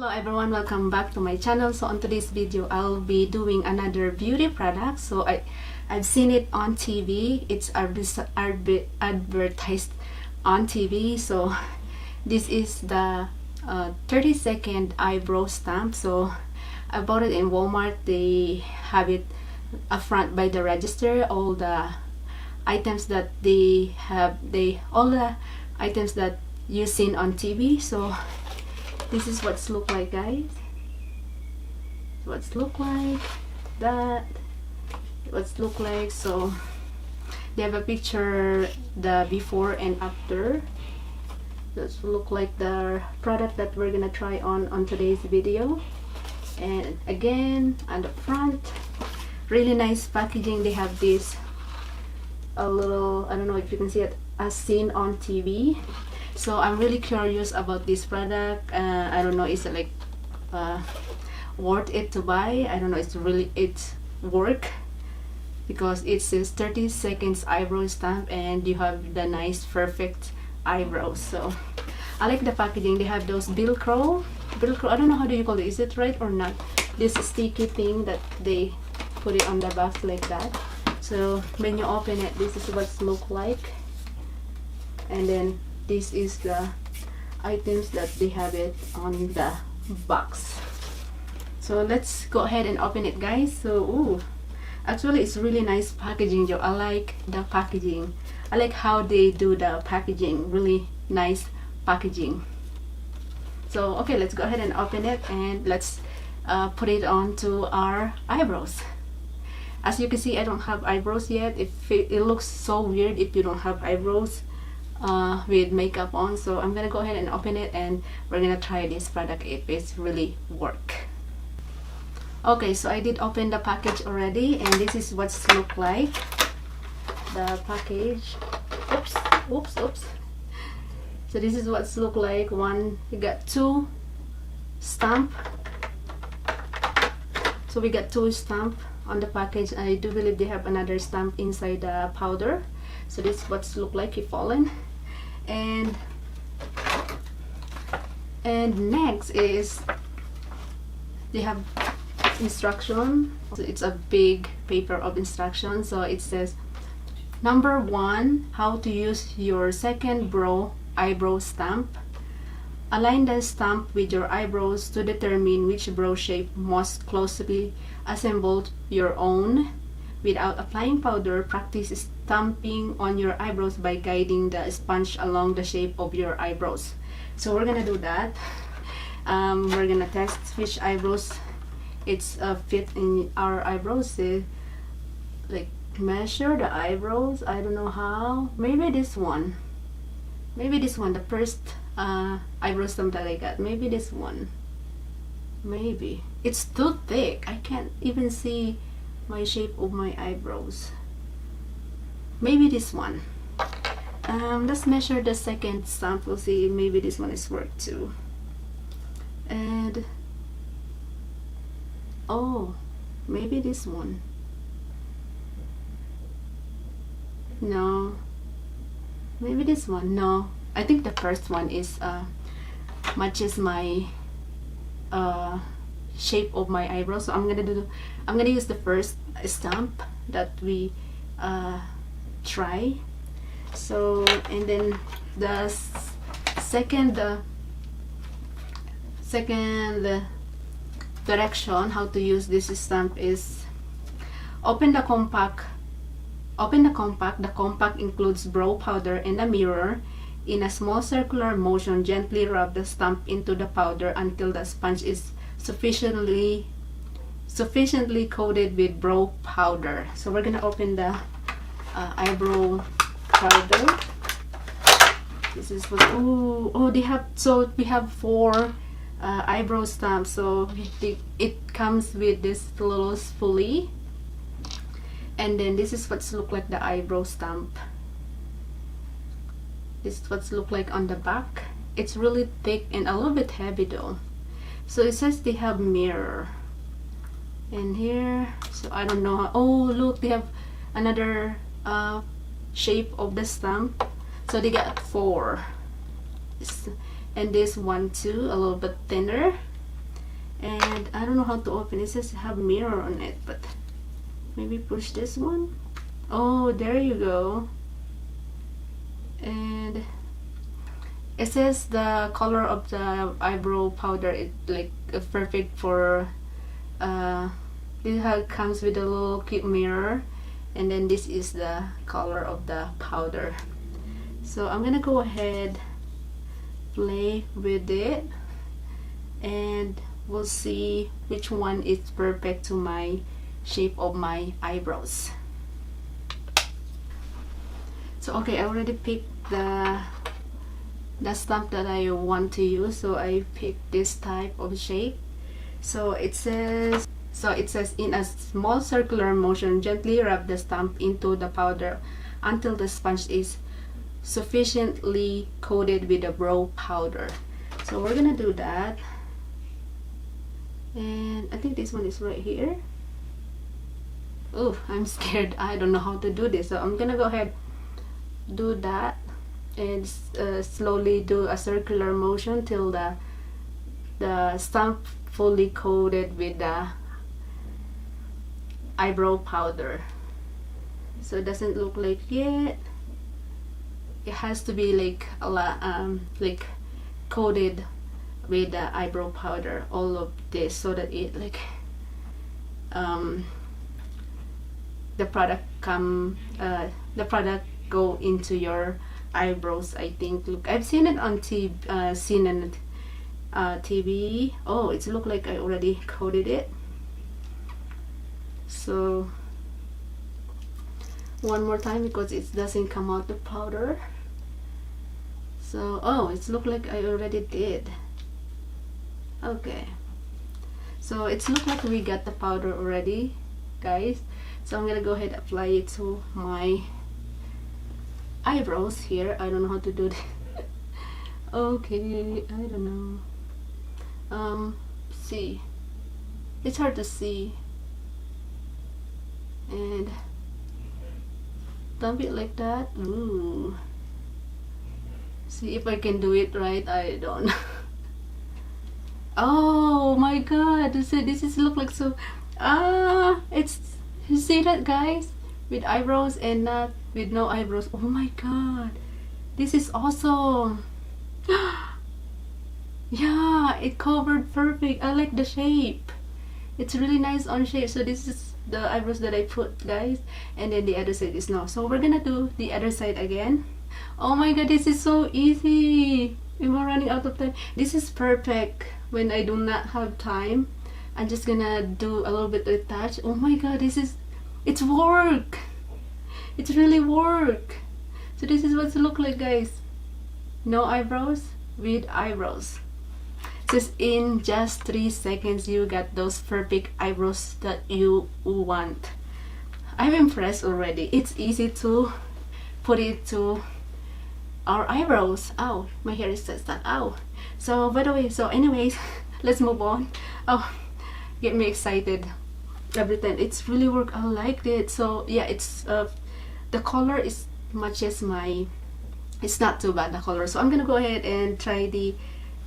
Hello everyone, welcome back to my channel. So on today's video I'll be doing another beauty product. So I've seen it on TV. It's advertised on TV. So this is the 30-second eyebrow stamp. So I bought it in Walmart. They have it up front by the register. All the items that they have, all the items that you've seen on TV. So this is what's look like, guys. What's look like that. What's look like. So they have a picture, the before and after. That's look like the product that we're gonna try on today's video. And again, on the front, really nice packaging. They have this a little, I don't know if you can see it, as seen on TV. So I'm really curious about this product. I don't know, is it like worth it to buy? I don't know, it's work, because it says 30 seconds eyebrow stamp and you have the nice perfect eyebrows. So I like the packaging. They have those velcro, I don't know how do you call it, is it right or not, this sticky thing that they put it on the back like that. So when you open it, this is what it look like, and then this is the items that they have it on the box. So let's go ahead and open it, guys. So ooh, actually it's really nice packaging, Joe. I like the packaging. I like how they do the packaging, really nice packaging. So okay, let's go ahead and open it and let's put it onto our eyebrows. As you can see, I don't have eyebrows yet. It looks so weird if you don't have eyebrows with makeup on. So I'm gonna go ahead and open it and we're gonna try this product if it's really work. Okay, so I did open the package already, and this is what's look like the package. Oops. So this is what's look like. One, we got two stamp. So we got two stamp on the package. I do believe they have another stamp inside the powder. So this is what's look like if fallen. And next is they have instruction. So it's a big paper of instructions. So it says number 1, how to use your second eyebrow stamp. Align the stamp with your eyebrows to determine which brow shape most closely assembled your own. Without applying powder, practice stamping on your eyebrows by guiding the sponge along the shape of your eyebrows. So we're gonna do that. We're gonna test which eyebrows it's fit in our eyebrows. Like measure the eyebrows. I don't know how. Maybe this one. The first eyebrow stamp that I got. Maybe this one. Maybe it's too thick. I can't even see my shape of my eyebrows. Maybe this one. Let's measure the second stamp. We'll see. Maybe this one is work too. And oh, maybe this one. No, maybe this one. No, I think the first one is matches my shape of my eyebrow. So I'm gonna use the first stamp that we try. So, and then the second direction how to use this stamp is open the compact. The compact includes brow powder and a mirror. In a small circular motion, gently rub the stamp into the powder until the sponge is sufficiently coated with brow powder. So we're gonna open the eyebrow powder. This is what, oh, they have, so we have 4 eyebrow stamps. So it comes with this little spoolie, and then this is what's look like the eyebrow stamp. This is what's look like on the back. It's really thick and a little bit heavy though. So it says they have mirror in here. So I don't know how, oh look, they have another shape of the stamp. So they got 4. And this one too, a little bit thinner. And I don't know how to open it. It says have mirror on it, but maybe push this one. Oh, there you go. And it says the color of the eyebrow powder is like perfect for it comes with a little cute mirror, and then this is the color of the powder. So I'm gonna go ahead, play with it, and we'll see which one is perfect to my shape of my eyebrows. So okay, I already picked the stamp that I want to use, so I picked this type of shape. So it says in a small circular motion, gently rub the stamp into the powder until the sponge is sufficiently coated with the brow powder. So we're gonna do that, and I think this one is right here. Oh, I'm scared. I don't know how to do this, so I'm gonna go ahead, do that, and slowly do a circular motion till the stamp fully coated with the eyebrow powder. So it doesn't look like yet. It has to be like a lot, like coated with the eyebrow powder, all of this, so that it like the product go into your eyebrows. I think. Look, I've seen it on TV. Oh, it's look like I already coated it. So one more time, because it doesn't come out the powder. So oh, it's look like I already did. Okay, so it's look like we got the powder already, guys. So I'm gonna go ahead and apply it to my eyebrows here. I don't know how to do that. Okay, I don't know. See, it's hard to see, and dump it like that. Ooh, see if I can do it right. I don't. Oh my god, this is look like so. It's, you see that, guys, with eyebrows and not with no eyebrows. Oh my god, this is awesome. Yeah, it covered perfect. I like the shape. It's really nice on shape. So this is the eyebrows that I put, guys, and then the other side is no. So we're gonna do the other side again. Oh my god, this is so easy. We're running out of time. This is perfect when I do not have time. I'm just gonna do a little bit of retouch. Oh my god, it's work. It's really work. So this is what it look like, guys. No eyebrows with eyebrows. Just in just 3 seconds, you got those perfect eyebrows that you want. I'm impressed already. It's easy to put it to our eyebrows. Ow, my hair is stuck. Ow. So by the way, so anyways, let's move on. Oh, get me excited every time. It's really work. I liked it. So yeah, it's the color is matches my, it's not too bad, the color. So I'm gonna go ahead and try the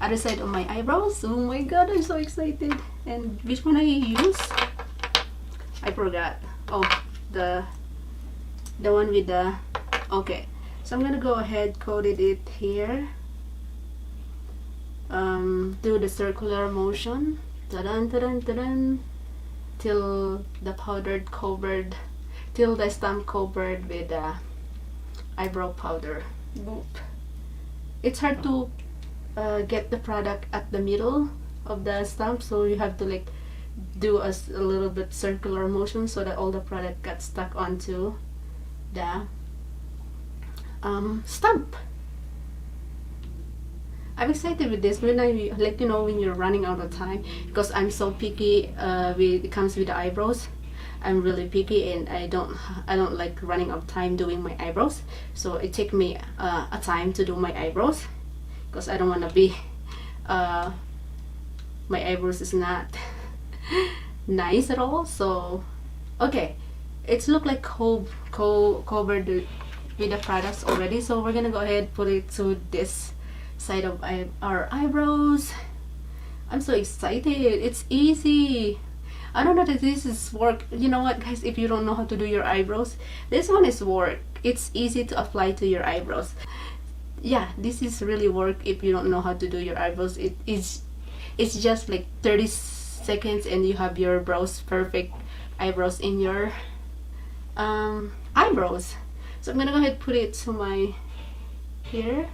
other side of my eyebrows. Oh my god, I'm so excited. And which one I use? I forgot. Oh, the one with the, okay. So I'm gonna go ahead, coated it here. Do the circular motion, ta-dan, ta-dan, ta-dan, till the powdered covered, till the stamp covered with the eyebrow powder. Boop. It's hard to get the product at the middle of the stamp, so you have to like do a little bit circular motion so that all the product got stuck onto the stamp. I'm excited with this. When I like, you know, when you're running out of time, because I'm so picky with it comes with the eyebrows. I'm really picky, and I don't like running out of time doing my eyebrows. So it takes me a time to do my eyebrows, because I don't want to be my eyebrows is not nice at all. So okay, it's look like covered with the products already. So we're gonna go ahead put it to this side of our eyebrows. I'm so excited. It's easy. I don't know that this is work. You know what, guys, if you don't know how to do your eyebrows, this one is work. It's easy to apply to your eyebrows. Yeah, this is really work if you don't know how to do your eyebrows. It's just like 30 seconds and you have your brows, perfect eyebrows in your eyebrows. So I'm gonna go ahead and put it to my hair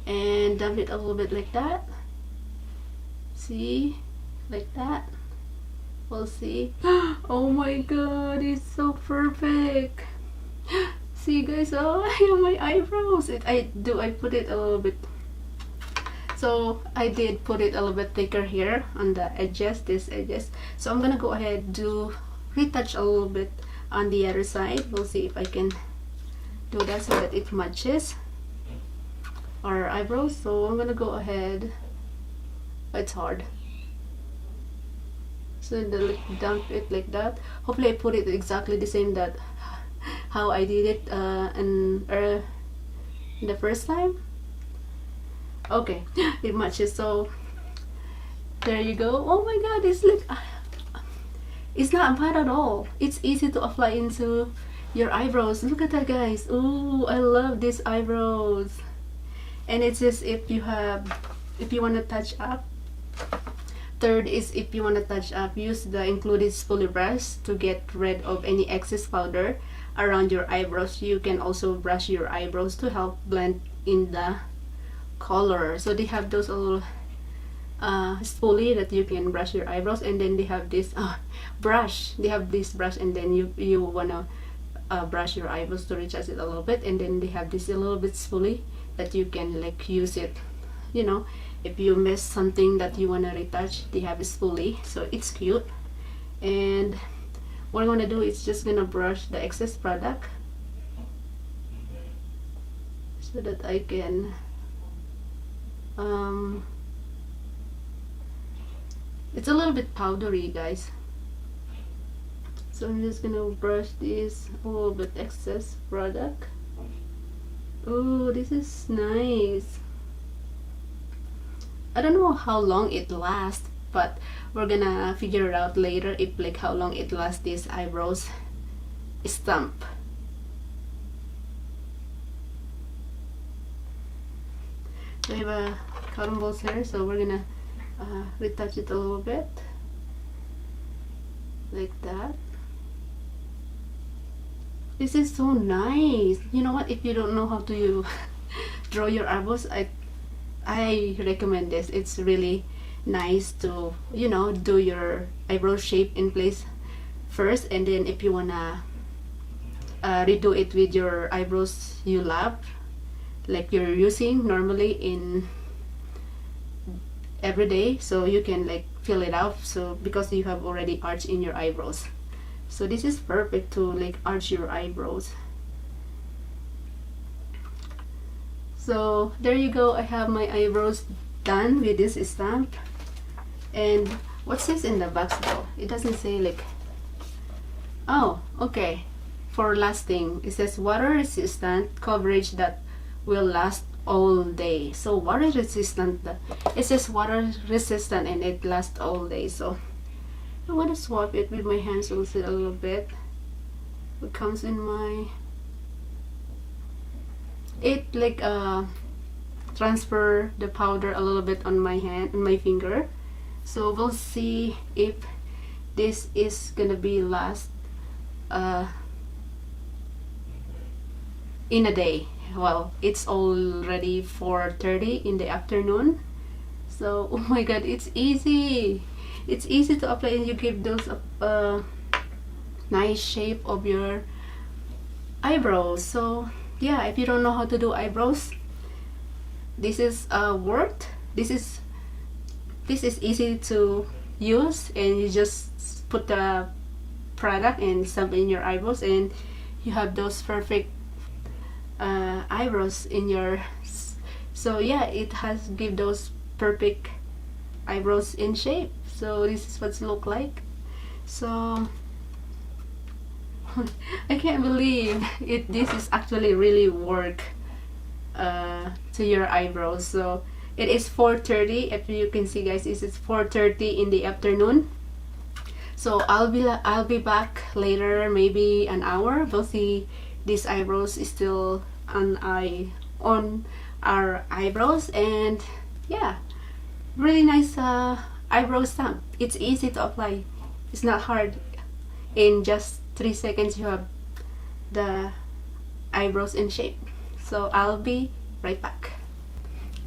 and dump it a little bit like that. See, like that. We'll see. Oh my god, it's so perfect. See guys, oh, I have my eyebrows. I put it a little bit, so I did put it a little bit thicker here on the edges, these edges. So I'm gonna go ahead and do retouch a little bit on the other side. We'll see if I can do that so that it matches our eyebrows. So I'm gonna go ahead. It's hard. So dump it like that. Hopefully I put it exactly the same that how I did it in the first time. Okay, it matches. So there you go. Oh my god, it's not bad at all. It's easy to apply into your eyebrows. Look at that, guys. Oh, I love these eyebrows. And it's just if you want to touch up. Third is if you want to touch up, use the included spoolie brush to get rid of any excess powder around your eyebrows. You can also brush your eyebrows to help blend in the color. So they have those little spoolie that you can brush your eyebrows, and then they have this brush. They have this brush, and then you wanna brush your eyebrows to retouch it a little bit, and then they have this a little bit spoolie that you can like use it. You know, if you miss something that you wanna retouch, they have a spoolie, so it's cute. And what I'm gonna do is just gonna brush the excess product so that I can it's a little bit powdery, guys. So I'm just gonna brush this a little bit excess product. Oh, this is nice. I don't know how long it lasts, but we're gonna figure it out later if like how long it lasts, this eyebrows stamp. We have a cotton balls here, so we're gonna retouch it a little bit like that. This is so nice. You know what, if you don't know how to draw your eyebrows, I recommend this. It's really nice to, you know, do your eyebrow shape in place first, and then if you wanna redo it with your eyebrows you love, like you're using normally in every day, so you can like fill it out, so because you have already arch in your eyebrows. So this is perfect to like arch your eyebrows. So there you go, I have my eyebrows done with this stamp. And what's this in the box though? It doesn't say like, oh, okay, for lasting. It says water resistant coverage that will last all day. So water resistant, it says water resistant and it lasts all day. So I'm gonna swap it with my hands also a little bit. It comes in my, it like transfer the powder a little bit on my hand and my finger. So we'll see if this is gonna be last in a day. Well, it's already 4:30 in the afternoon, so oh my god, it's easy. It's easy to apply, and you give those nice shape of your eyebrows. So yeah, if you don't know how to do eyebrows, this is worked. This is easy to use, and you just put the product and stamp in your eyebrows, and you have those perfect eyebrows in your. So yeah, it has give those perfect eyebrows in shape. So this is what it look like. So I can't believe it. This is actually really work to your eyebrows. So It is 4:30. If you can see, guys, it is 4:30 in the afternoon. So I'll be back later, maybe an hour. We'll see these eyebrows is still on our eyebrows, and yeah, really nice eyebrow stamp. It's easy to apply. It's not hard. In just 3 seconds, you have the eyebrows in shape. So I'll be right back.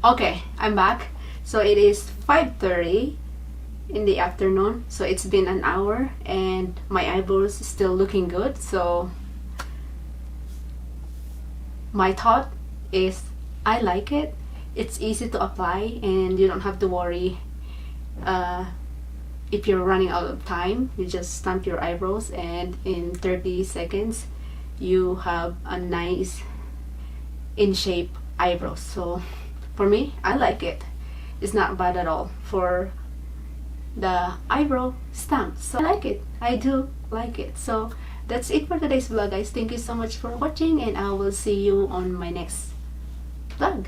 Okay, I'm back. So it is 5:30 in the afternoon. So it's been an hour and my eyebrows is still looking good. So my thought is I like it. It's easy to apply and you don't have to worry if you're running out of time. You just stamp your eyebrows and in 30 seconds you have a nice in shape eyebrows. So for me, I like it. It's not bad at all for the eyebrow stamp. So I like it. I do like it. So that's it for today's vlog, guys. Thank you so much for watching and I will see you on my next vlog.